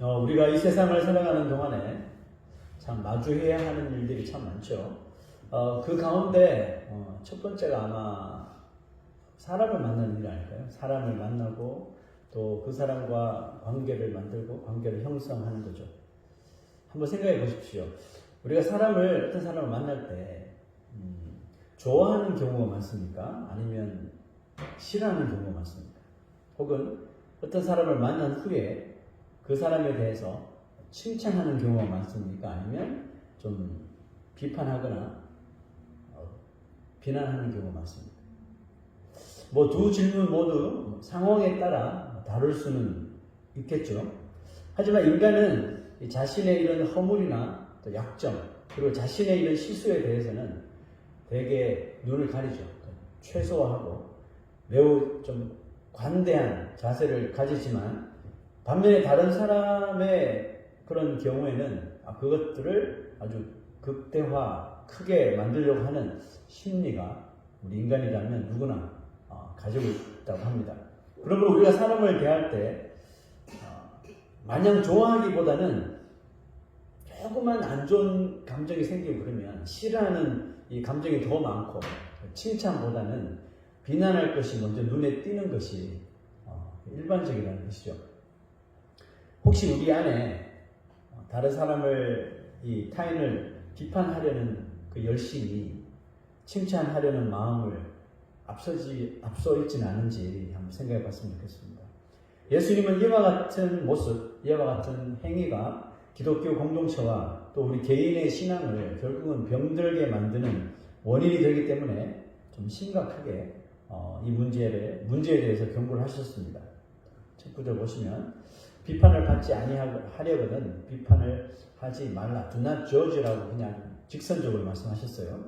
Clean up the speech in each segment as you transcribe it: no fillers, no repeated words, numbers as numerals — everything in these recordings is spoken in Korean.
우리가 이 세상을 살아가는 동안에 참 마주해야 하는 일들이 참 많죠. 그 가운데 첫 번째가 아마 사람을 만나는 일 아닐까요? 사람을 만나고 또 그 사람과 관계를 만들고 관계를 형성하는 거죠. 한번 생각해 보십시오. 우리가 어떤 사람을 만날 때 좋아하는 경우가 많습니까? 아니면 싫어하는 경우가 많습니까? 혹은 어떤 사람을 만난 후에 그 사람에 대해서 칭찬하는 경우가 많습니까? 아니면 좀 비판하거나 비난하는 경우가 많습니까? 두 질문 모두 상황에 따라 다룰 수는 있겠죠. 하지만 인간은 자신의 이런 허물이나 또 약점, 그리고 자신의 이런 실수에 대해서는 되게 눈을 가리죠. 최소화하고 매우 좀 관대한 자세를 가지지만 반면에 다른 사람의 그런 경우에는 그것들을 아주 극대화, 크게 만들려고 하는 심리가 우리 인간이라면 누구나 가지고 있다고 합니다. 그러므로 우리가 사람을 대할 때 마냥 좋아하기보다는 조금만 안 좋은 감정이 생기고 그러면 싫어하는 이 감정이 더 많고 칭찬보다는 비난할 것이 먼저 눈에 띄는 것이 일반적이라는 것이죠. 혹시 우리 안에 다른 사람을 타인을 비판하려는 그 열심이 칭찬하려는 마음을 앞서 있지는 않은지 한번 생각해 봤으면 좋겠습니다. 예수님은 이와 같은 모습, 이와 같은 행위가 기독교 공동체와 또 우리 개인의 신앙을 결국은 병들게 만드는 원인이 되기 때문에 좀 심각하게 이 문제에 대해서 경고를 하셨습니다. 첫 구절 보시면 비판을 받지 아니하려거든 비판을 하지 말라. Do not judge라고 그냥 직선적으로 말씀하셨어요.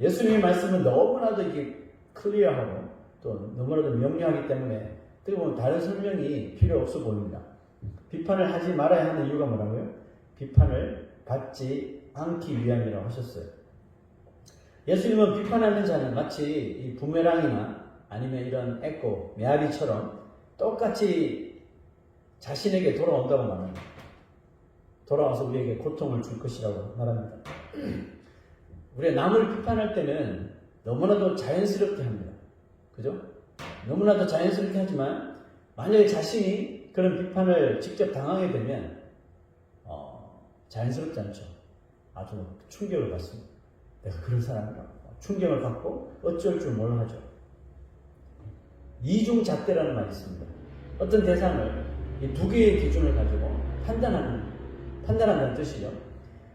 예수님의 말씀은 너무나도 이게 클리어하고 또 너무나도 명료하기 때문에 어떻게 보면 다른 설명이 필요 없어 보입니다. 비판을 하지 말아야 하는 이유가 뭐라고요? 비판을 받지 않기 위함이라고 하셨어요. 예수님은 비판하는 자는 마치 이 부메랑이나 아니면 이런 에코, 메아리처럼 똑같이 자신에게 돌아온다고 말합니다. 돌아와서 우리에게 고통을 줄 것이라고 말합니다. 우리가 남을 비판할 때는 너무나도 자연스럽게 합니다. 그죠? 너무나도 자연스럽게 하지만 만약에 자신이 그런 비판을 직접 당하게 되면 자연스럽지 않죠. 아주 충격을 받습니다. 내가 그런 사람이라고 충격을 받고 어쩔 줄 몰라 하죠. 이중잣대라는 말이 있습니다. 어떤 대상을 이 두 개의 기준을 가지고 판단한다는 뜻이죠.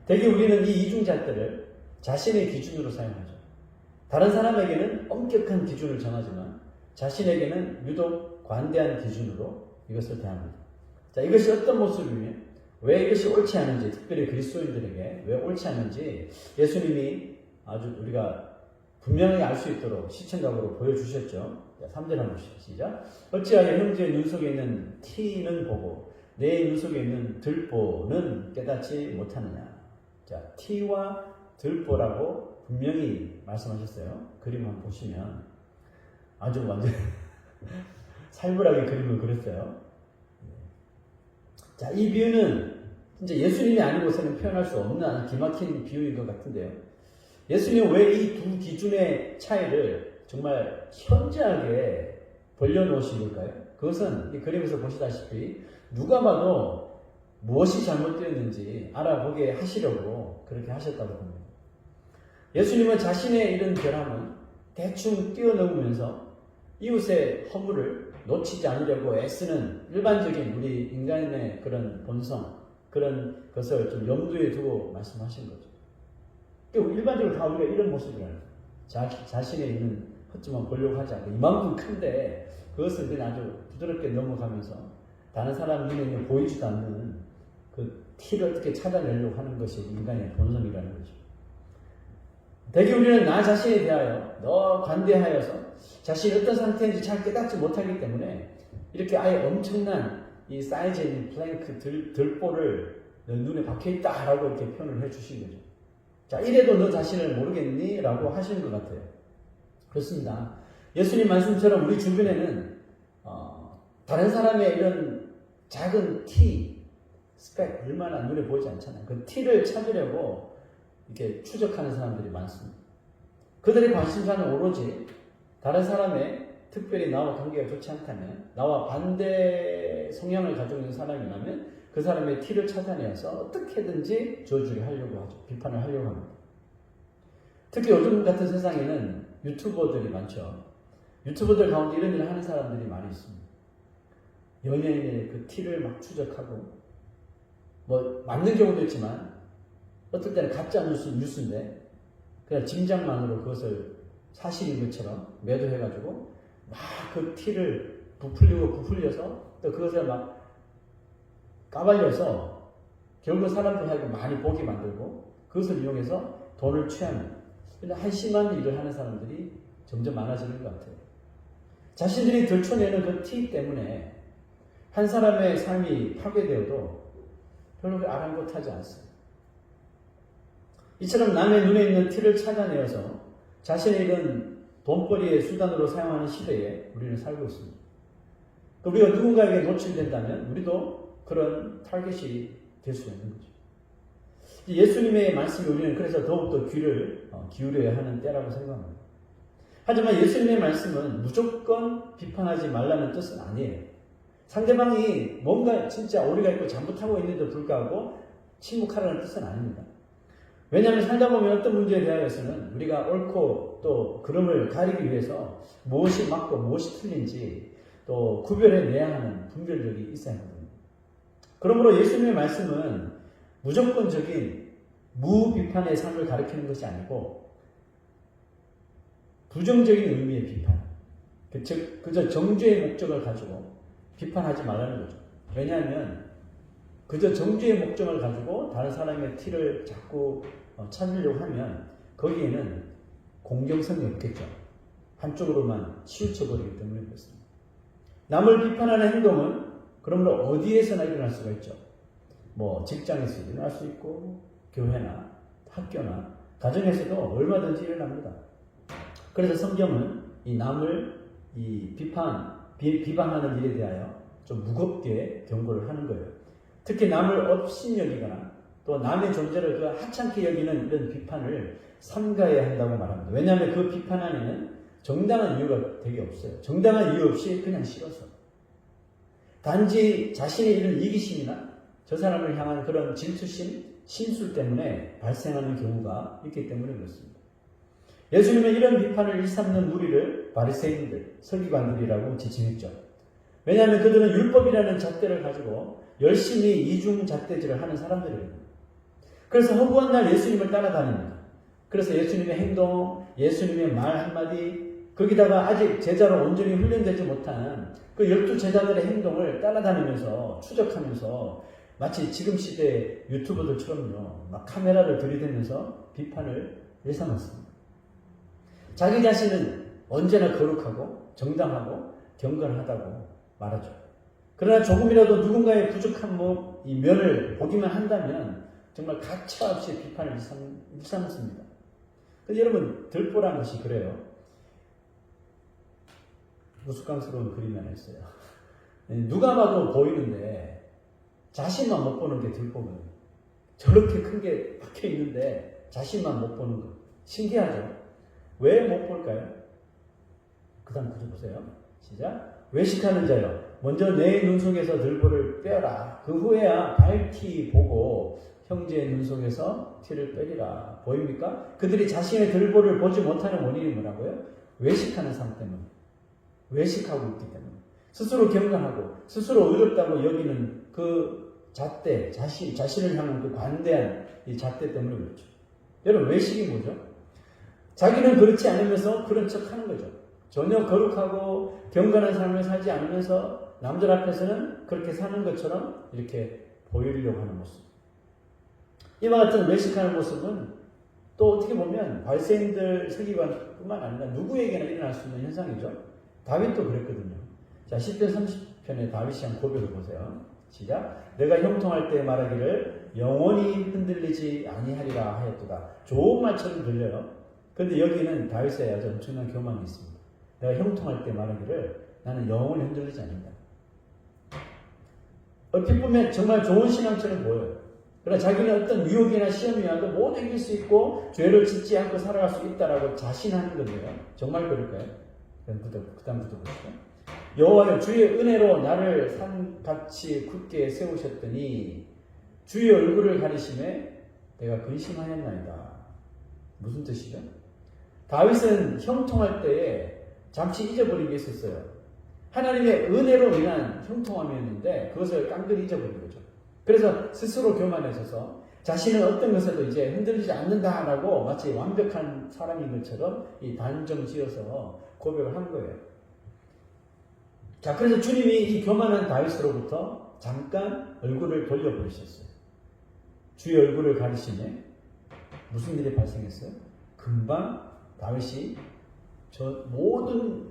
대개 우리는 이 이중잣대를 자신의 기준으로 사용하죠. 다른 사람에게는 엄격한 기준을 정하지만 자신에게는 유독 관대한 기준으로 이것을 대합니다. 자, 이것이 어떤 모습이며 왜 이것이 옳지 않은지, 특별히 그리스도인들에게 왜 옳지 않은지 예수님이 아주 우리가 분명히 알 수 있도록 시청각으로 보여주셨죠. 3절 한번 보시죠. 시작. 어찌하여 형제의 눈 속에 있는 티는 보고 내 눈 속에 있는 들보는 깨닫지 못하느냐. 자, 티와 들보라고 분명히 말씀하셨어요. 그림 한번 보시면 아주 완전 살벌하게 그림을 그렸어요. 자, 이 비유는 진짜 예수님이 아니고서는 표현할 수 없는 아주 기막힌 비유인 것 같은데요. 예수님은 왜 이 두 기준의 차이를 정말 현저하게 벌려놓으신 걸까요? 그것은 이 그림에서 보시다시피 누가 봐도 무엇이 잘못되었는지 알아보게 하시려고 그렇게 하셨다고 봅니다. 예수님은 자신의 이런 결함은 대충 뛰어넘으면서 이웃의 허물을 놓치지 않으려고 애쓰는 일반적인 우리 인간의 그런 본성, 그런 것을 좀 염두에 두고 말씀하신 거죠. 일반적으로 다 우리가 이런 모습이라는 거예요. 자신의 있는 헛점만 보려고 하지 않고 이만큼 큰데 그것을 그냥 아주 부드럽게 넘어가면서 다른 사람 눈에는 보이지도 않는 그 티를 어떻게 찾아내려고 하는 것이 인간의 본성이라는 거죠. 대개 우리는 나 자신에 대하여 너무 관대하여서 자신이 어떤 상태인지 잘 깨닫지 못하기 때문에 이렇게 아예 엄청난 이 사이즈의 있는 플랭크 들보를 눈에 박혀있다라고 이렇게 표현을 해주신 거죠. 자, 이래도 너 자신을 모르겠니? 라고 하시는 것 같아요. 그렇습니다. 예수님 말씀처럼 우리 주변에는 다른 사람의 이런 작은 티, 스펙 얼마나 눈에 보이지 않잖아요. 그 티를 찾으려고 이렇게 추적하는 사람들이 많습니다. 그들의 관심사는 오로지 다른 사람의 특별히 나와 관계가 좋지 않다면, 나와 반대 성향을 가지고 있는 사람이라면 그 사람의 티를 찾아내서 어떻게든지 저주를 하려고 하죠. 비판을 하려고 합니다. 특히 요즘 같은 세상에는 유튜버들이 많죠. 유튜버들 가운데 이런 일을 하는 사람들이 많이 있습니다. 연예인의 그 티를 막 추적하고, 뭐 맞는 경우도 있지만 어떨 때는 가짜 뉴스인데 그냥 짐작만으로 그것을 사실인 것처럼 매도해가지고 막 그 티를 부풀려서 또 그것을 막 까발려서 결국 사람들하고 많이 보게 만들고 그것을 이용해서 돈을 취하는 이런 한심한 일을 하는 사람들이 점점 많아지는 것 같아요. 자신들이 들춰내는 그 티 때문에 한 사람의 삶이 파괴되어도 별로 아랑곳하지 않습니다. 이처럼 남의 눈에 있는 티를 찾아내어서 자신의 이런 돈벌이의 수단으로 사용하는 시대에 우리는 살고 있습니다. 우리가 누군가에게 노출된다면 우리도 그런 타겟이 될 수 있는 거죠. 예수님의 말씀이 우리는 그래서 더욱더 귀를 기울여야 하는 때라고 생각합니다. 하지만 예수님의 말씀은 무조건 비판하지 말라는 뜻은 아니에요. 상대방이 뭔가 진짜 오리가 있고 잘못하고 있는데도 불구하고 침묵하라는 뜻은 아닙니다. 왜냐하면 살다 보면 어떤 문제에 대하여서는 우리가 옳고 또 그름을 가리기 위해서 무엇이 맞고 무엇이 틀린지 또 구별해내야 하는 분별력이 있어야 합니다. 그러므로 예수님의 말씀은 무조건적인 무비판의 삶을 가리키는 것이 아니고 부정적인 의미의 비판, 즉 그저 정죄의 목적을 가지고 비판하지 말라는 거죠. 왜냐하면 그저 정죄의 목적을 가지고 다른 사람의 티를 자꾸 찾으려고 하면 거기에는 공정성이 없겠죠. 한쪽으로만 치우쳐버리기 때문에 그렇습니다. 남을 비판하는 행동은 그러므로 어디에서나 일어날 수가 있죠. 뭐 직장에서 일어날 수 있고 교회나 학교나 가정에서도 얼마든지 일어납니다. 그래서 성경은 이 남을 비방하는 일에 대하여 좀 무겁게 경고를 하는 거예요. 특히 남을 업신여기거나 또 남의 존재를 그 하찮게 여기는 이런 비판을 삼가해야 한다고 말합니다. 왜냐하면 그 비판 안에는 정당한 이유가 되게 없어요. 정당한 이유 없이 그냥 싫어서. 단지 자신의 이런 이기심이나 저 사람을 향한 그런 질투심, 심술 때문에 발생하는 경우가 있기 때문에 그렇습니다. 예수님은 이런 비판을 일삼는 무리를 바리새인들, 서기관들이라고 지칭했죠. 왜냐하면 그들은 율법이라는 잣대를 가지고 열심히 이중잣대질을 하는 사람들이거든요. 그래서 허구한 날 예수님을 따라다닙니다. 그래서 예수님의 행동, 예수님의 말 한마디, 거기다가 아직 제자로 온전히 훈련되지 못한 그 12 제자들의 행동을 따라다니면서 추적하면서 마치 지금 시대 유튜버들처럼요, 막 카메라를 들이대면서 비판을 일삼았습니다. 자기 자신은 언제나 거룩하고 정당하고 경건하다고 말하죠. 그러나 조금이라도 누군가의 부족한 이 면을 보기만 한다면 정말 가차없이 비판을 일삼습니다. 근데 여러분, 들보라는 것이 그래요. 우스꽝스러운 그림이 하나 있어요. 누가 봐도 보이는데 자신만 못 보는 게 들보거든요. 저렇게 큰 게 박혀 있는데 자신만 못 보는 거. 신기하죠? 왜 못 볼까요? 그 다음 구절 보세요. 시작. 외식하는 자여, 먼저 내 눈 속에서 들보를 빼라. 그 후에야 밝히 보고 형제의 눈 속에서 티를 빼리라. 보입니까? 그들이 자신의 들보를 보지 못하는 원인이 뭐라고요? 외식하는 삶 때문에. 외식하고 있기 때문에. 스스로 경건하고 스스로 의롭다고 여기는 그 잣대, 자신을 향한 그 관대한 이 잣대 때문에 그렇죠. 여러분, 외식이 뭐죠? 자기는 그렇지 않으면서 그런 척 하는 거죠. 전혀 거룩하고 경건한 삶을 살지 않으면서 남들 앞에서는 그렇게 사는 것처럼 이렇게 보이려고 하는 모습. 이와 같은 외식하는 모습은 또 어떻게 보면 바리새인들, 서기관뿐만 아니라 누구에게나 일어날 수 있는 현상이죠. 다윗도 그랬거든요. 자, 10편 30편의 다윗이 한 고백을 보세요. 시작. 내가 형통할 때 말하기를 영원히 흔들리지 아니하리라 하였도다. 좋은 말처럼 들려요. 그런데 여기는 다윗의 아주 엄청난 교만이 있습니다. 내가 형통할 때 말하기를 나는 영원히 흔들리지 않는다. 얼핏 보면 정말 좋은 신앙처럼 보여요. 그러나 자기는 어떤 유혹이나 시험이 와도 모두 이길 수 있고 죄를 짓지 않고 살아갈 수 있다라고 자신하는 건데요. 정말 그럴까요? 그다음부터 보시죠. 여호와여 주의 은혜로 나를 산같이 굳게 세우셨더니 주의 얼굴을 가리심에 내가 근심하였나이다. 무슨 뜻이죠? 다윗은 형통할 때에 잠시 잊어버린 게 있었어요. 하나님의 은혜로 인한 형통함이었는데 그것을 깡그리 잊어버린 거죠. 그래서 스스로 교만해져서 자신은 어떤 것에도 이제 흔들리지 않는다라고 마치 완벽한 사람인 것처럼 이 단정 지어서 고백을 한 거예요. 자, 그래서 주님이 이 교만한 다윗으로부터 잠깐 얼굴을 돌려버리셨어요. 주의 얼굴을 가리시네. 무슨 일이 발생했어요? 금방 다윗이 저 모든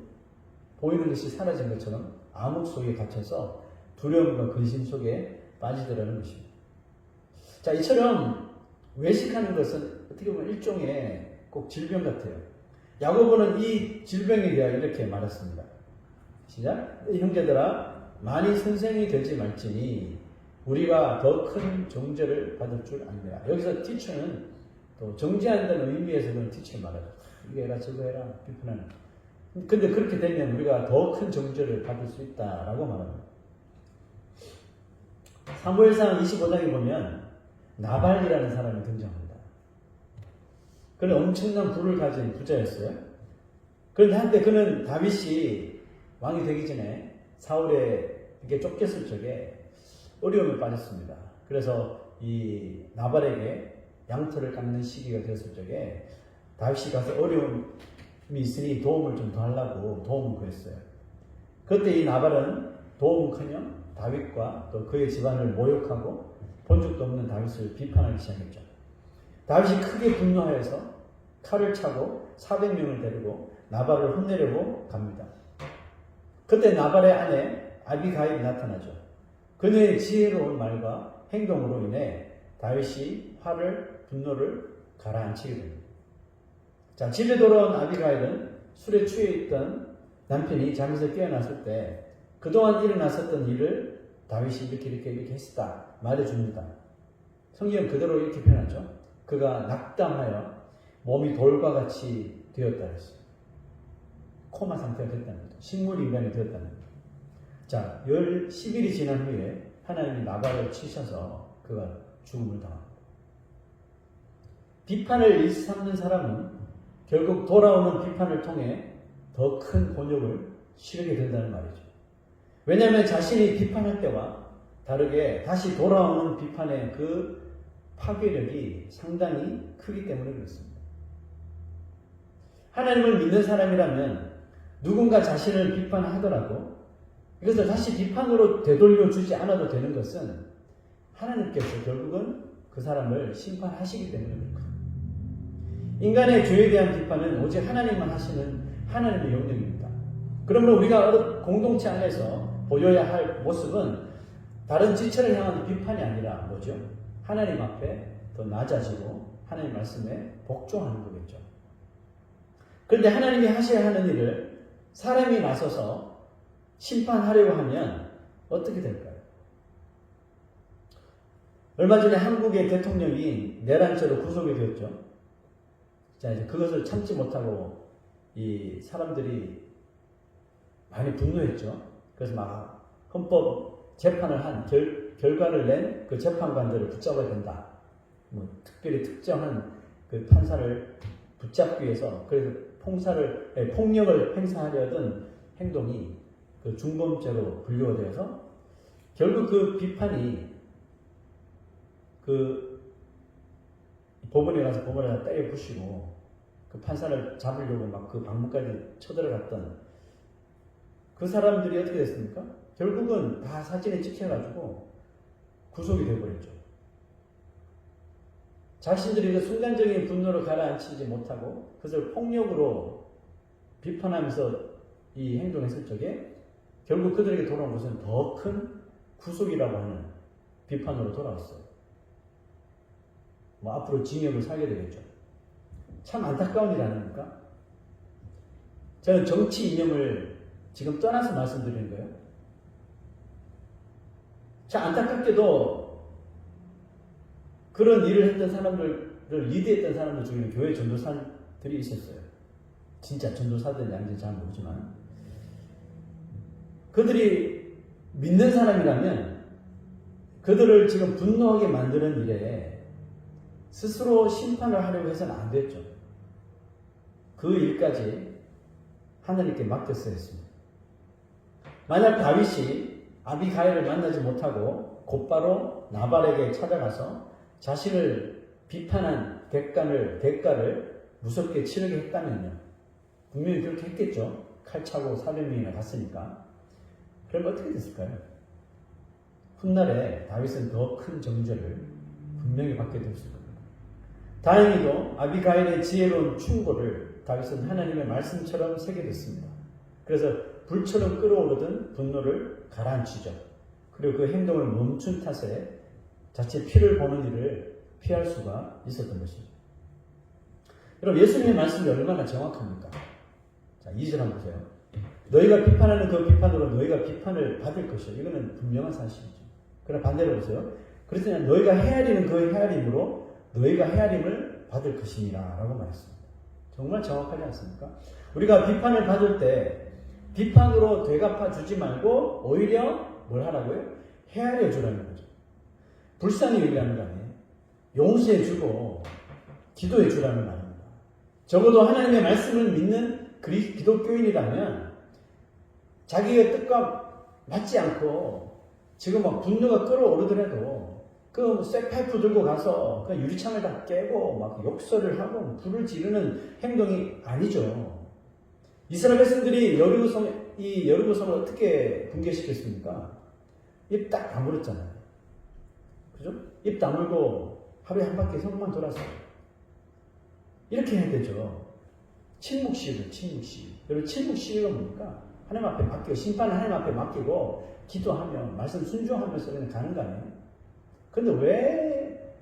보이는 것이 사라진 것처럼 암흑 속에 갇혀서 두려움과 근심 속에 빠지더라는 것입니다. 자, 이처럼 외식하는 것은 어떻게 보면 일종의 꼭 질병 같아요. 야고보는 이 질병에 대하여 이렇게 말했습니다. 시작. 형제들아, 많이 선생이 되지 말지니 우리가 더 큰 정죄를 받을 줄 압니다. 여기서 teacher는 또 정죄한다는 의미에서는 teacher 말하죠. 이거 해라 저거 해라 비판하는. 근데 그렇게 되면 우리가 더 큰 정죄를 받을 수 있다라고 말합니다. 사무엘상 25장에 보면 나발이라는 사람이 등장합니다. 그는 엄청난 부를 가진 부자였어요. 그런데 한때 그는 다윗이 왕이 되기 전에 사울에게 쫓겼을 적에 어려움에 빠졌습니다. 그래서 이 나발에게 양털을 깎는 시기가 되었을 적에 다윗이 가서 어려움이 있으니 도움을 좀 더 하려고 도움을 구했어요. 그때 이 나발은 도움은커녕 다윗과 또 그의 집안을 모욕하고 본 적도 없는 다윗을 비판하기 시작했죠. 다윗이 크게 분노하여서 칼을 차고 400명을 데리고 나발을 혼내려고 갑니다. 그때 나발의 아내 아비가일이 나타나죠. 그녀의 지혜로운 말과 행동으로 인해 다윗이 분노를 가라앉히게 됩니다. 자, 집에 돌아온 아비가일은 술에 취해 있던 남편이 잠에서 깨어났을 때 그동안 일어났었던 일을 다윗이 이렇게 했다 말해줍니다. 성경 그대로 이렇게 표현하죠. 그가 낙담하여 몸이 돌과 같이 되었다 했어요. 코마 상태가 됐다는 거죠. 식물인간이 되었다는 거죠. 자, 10일이 지난 후에 하나님이 나발을 치셔서 그가 죽음을 당합니다. 비판을 일삼는 사람은 결국 돌아오는 비판을 통해 더 큰 곤욕을 치르게 된다는 말이죠. 왜냐하면 자신이 비판할 때와 다르게 다시 돌아오는 비판의 그 파괴력이 상당히 크기 때문에 그렇습니다. 하나님을 믿는 사람이라면 누군가 자신을 비판하더라도 이것을 다시 비판으로 되돌려 주지 않아도 되는 것은 하나님께서 결국은 그 사람을 심판하시기 때문에 그렇거든요. 인간의 죄에 대한 비판은 오직 하나님만 하시는 하나님의 영역입니다. 그러므로 우리가 공동체 안에서 보여야 할 모습은 다른 지체를 향한 비판이 아니라 뭐죠? 하나님 앞에 더 낮아지고 하나님 말씀에 복종하는 거겠죠. 그런데 하나님이 하셔야 하는 일을 사람이 나서서 심판하려고 하면 어떻게 될까요? 얼마 전에 한국의 대통령이 내란죄로 구속이 되었죠. 자, 이제 그것을 참지 못하고 이 사람들이 많이 분노했죠. 그래서 막 헌법 재판을 한 결과를 낸 그 재판관들을 붙잡아야 된다. 뭐 특별히 특정한 그 판사를 붙잡기 위해서 그래서 폭력을 행사하려던 행동이 그 중범죄로 분류가 되어서 결국 그 비판이 그 법원에 가서 법원에다 때려 부시고 그 판사를 잡으려고 막 그 방문까지 쳐들어갔던 그 사람들이 어떻게 됐습니까? 결국은 다 사진에 찍혀가지고 구속이 되어버렸죠. 자신들이 그 순간적인 분노를 가라앉히지 못하고 그것을 폭력으로 비판하면서 이 행동했을 적에 결국 그들에게 돌아온 것은 더 큰 구속이라고 하는 비판으로 돌아왔어요. 뭐 앞으로 징역을 살게 되겠죠. 참 안타까운 일 아닙니까? 저는 정치 이념을 지금 떠나서 말씀드리는 거예요. 자, 안타깝게도 그런 일을 했던 사람들을 리드했던 사람들 중에는 교회 전도사들이 있었어요. 진짜 전도사들이 아닌지 잘 모르지만 그들이 믿는 사람이라면 그들을 지금 분노하게 만드는 일에 스스로 심판을 하려고 해서는 안 됐죠. 그 일까지 하나님께 맡겼어야 했습니다. 만약 다윗이 아비가일을 만나지 못하고 곧바로 나발에게 찾아가서 자신을 비판한 대가를 무섭게 치르게 했다면요. 분명히 그렇게 했겠죠. 칼 차고 400명이나 갔으니까. 그럼 어떻게 됐을까요? 훗날에 다윗은 더 큰 정죄를 분명히 받게 됐을 겁니다. 다행히도 아비가일의 지혜로운 충고를 다윗은 하나님의 말씀처럼 새게 됐습니다. 그래서 불처럼 끓어오르던 분노를 가라앉히죠. 그리고 그 행동을 멈춘 탓에 자칫 피를 보는 일을 피할 수가 있었던 것입니다. 여러분, 예수님의 말씀이 얼마나 정확합니까? 자, 2절 한번 보세요. 너희가 비판하는 그 비판으로 너희가 비판을 받을 것이요. 이거는 분명한 사실이죠. 그러나 반대로 보세요. 그래서 너희가 헤아리는 그 헤아림으로 너희가 헤아림을 받을 것이니라 라고 말했습니다. 정말 정확하지 않습니까? 우리가 비판을 받을 때 비판으로 되갚아 주지 말고 오히려 뭘 하라고요? 헤아려 주라는 거죠. 불쌍히 여기라는 거 아니에요. 용서해 주고 기도해 주라는 말입니다. 적어도 하나님의 말씀을 믿는 기독교인이라면 자기의 뜻과 맞지 않고 지금 막 분노가 끓어오르더라도 그 쇠파이프 들고 가서 그 유리창을 다 깨고 막 욕설을 하고 불을 지르는 행동이 아니죠. 이스라엘 백성들이 여리고성을 어떻게 붕괴시켰습니까? 입 딱 다물었잖아요. 그죠? 입 다물고 하루에 한 바퀴 성만 돌아서 이렇게 해야 되죠. 침묵시위를 침묵시위. 여러분, 침묵시위가 뭡니까? 하나님 앞에 맡기고 심판을 하나님 앞에 맡기고 기도하며 말씀 순종하면서 그냥 가는 거 아니에요? 근데 왜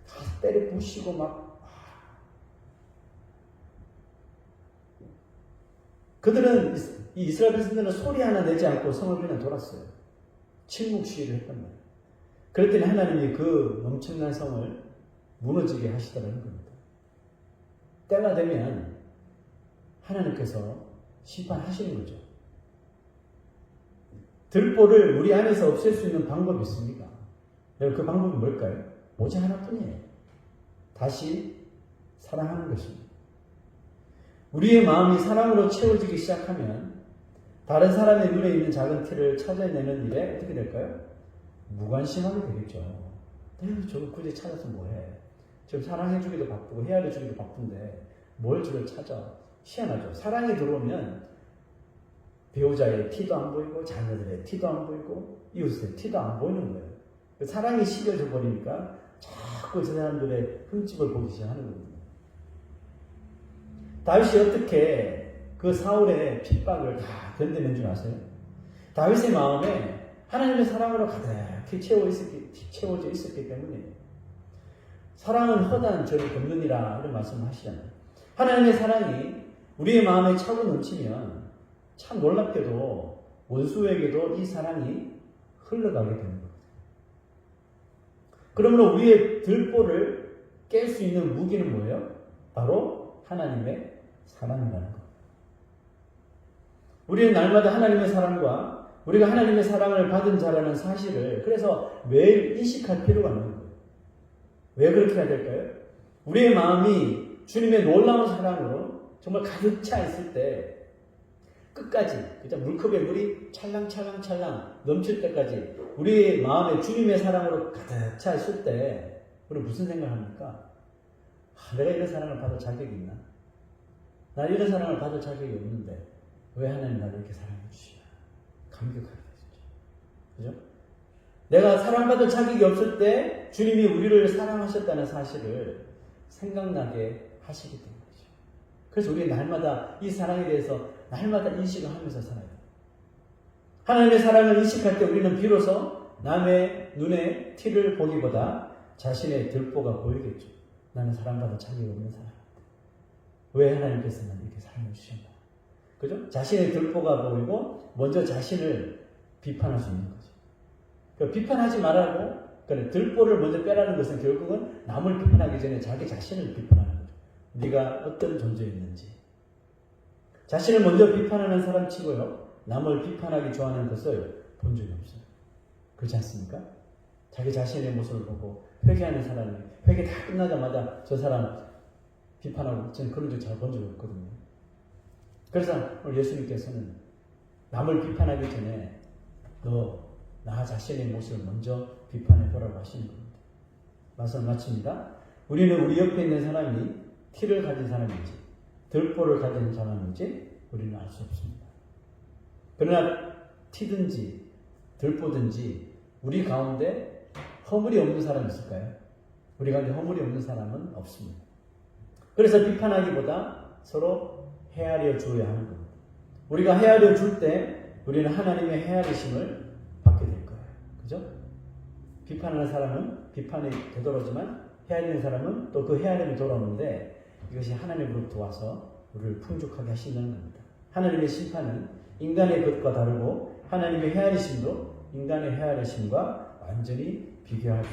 다 때려 부시고 막 그들은 이 이스라엘 백성들은 소리 하나 내지 않고 성을 그냥 돌았어요. 침묵 시위를 했단 말이에요. 그랬더니 하나님이 그 엄청난 성을 무너지게 하시더라는 겁니다. 때가 되면 하나님께서 심판하시는 거죠. 들보를 우리 안에서 없앨 수 있는 방법이 있습니까? 여러분, 그 방법이 뭘까요? 오직 하나뿐이에요. 다시 사랑하는 것입니다. 우리의 마음이 사랑으로 채워지기 시작하면 다른 사람의 눈에 있는 작은 티를 찾아내는 일에 어떻게 될까요? 무관심하게 되겠죠. 내가 저걸 굳이 찾아서 뭐해? 지금 사랑해주기도 바쁘고 헤아려주기도 바쁜데 뭘 저를 찾아? 희한하죠. 사랑이 들어오면 배우자의 티도 안 보이고 자녀들의 티도 안 보이고 이웃의 티도 안 보이는 거예요. 사랑이 식어져 버리니까 자꾸 저 사람들의 흠집을 보기 시작하는 겁니다. 다윗이 어떻게 그 사울의 핍박을 다 견뎌낸 줄 아세요? 다윗의 마음에 하나님의 사랑으로 가득히 채워져 있었기 때문에 사랑은 허다한 저를 덮느니라 이런 말씀을 하시잖아요. 하나님의 사랑이 우리의 마음에 차고 넘치면 참 놀랍게도 원수에게도 이 사랑이 흘러가게 되는 겁니다. 그러므로 우리의 들보를 깰 수 있는 무기는 뭐예요? 바로 하나님의 사랑이라는 겁니다. 우리는 날마다 하나님의 사랑과 우리가 하나님의 사랑을 받은 자라는 사실을 그래서 매일 인식할 필요가 있는 거예요. 왜 그렇게 해야 될까요? 우리의 마음이 주님의 놀라운 사랑으로 정말 가득 차 있을 때 끝까지 물컵에 물이 찰랑찰랑찰랑 넘칠 때까지 우리의 마음에 주님의 사랑으로 가득 차 있을 때 우리는 무슨 생각을 합니까? 내가 이런 사랑을 받을 자격이 있나? 나 이런 사랑을 받을 자격이 없는데 왜 하나님 나를 이렇게 사랑해 주시나? 감격하게 되죠. 그죠? 내가 사랑받을 자격이 없을 때 주님이 우리를 사랑하셨다는 사실을 생각나게 하시기 때문이죠. 그래서 우리는 날마다 이 사랑에 대해서 날마다 인식을 하면서 살아요. 하나님의 사랑을 인식할 때 우리는 비로소 남의 눈에 티를 보기보다 자신의 들보가 보이겠죠. 나는 사랑받을 자격이 없는 사람. 왜 하나님께서 나를 이렇게 사랑해 주셨나? 그죠? 자신의 들보가 보이고 먼저 자신을 비판할 수 있는 거죠. 비판하지 말라고, 그래, 들보를 먼저 빼라는 것은 결국은 남을 비판하기 전에 자기 자신을 비판하는 거죠. 네가 어떤 존재였는지. 자신을 먼저 비판하는 사람 치고요, 남을 비판하기 좋아하는 것을 본 적이 없어요. 그렇지 않습니까? 자기 자신의 모습을 보고 회개하는 사람이 회개 다 끝나자마자 저 사람 비판하고, 저는 그런 적 잘 본 적이 없거든요. 그래서 오늘 예수님께서는 남을 비판하기 전에 너 나 자신의 모습을 먼저 비판해 보라고 하시는 겁니다. 말씀 마칩니다. 우리는 우리 옆에 있는 사람이 티를 가진 사람인지 들보를 가진 사람인지 우리는 알 수 없습니다. 그러나 티든지 들보든지 우리 가운데 허물이 없는 사람이 있을까요? 우리 가운데 허물이 없는 사람은 없습니다. 그래서 비판하기보다 서로 헤아려 줘야 하는 겁니다. 우리가 헤아려 줄 때 우리는 하나님의 헤아리심을 받게 될 거예요. 그죠? 비판하는 사람은 비판이 되돌아오지만 헤아리는 사람은 또 그 헤아림이 돌아오는데, 이것이 하나님으로부터 와서 우리를 풍족하게 하신다는 겁니다. 하나님의 심판은 인간의 것과 다르고 하나님의 헤아리심도 인간의 헤아리심과 완전히 비교할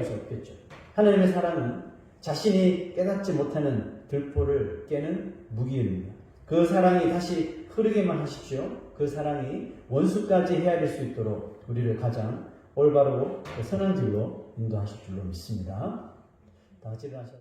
수 없겠죠. 하나님의 사랑은 자신이 깨닫지 못하는 들보를 깨는 무기입니다. 그 사랑이 다시 흐르게만 하십시오. 그 사랑이 원수까지 헤아릴 수 있도록 우리를 가장 올바르고 선한 길로 인도하실 줄로 믿습니다. 다 같이 일어나셔서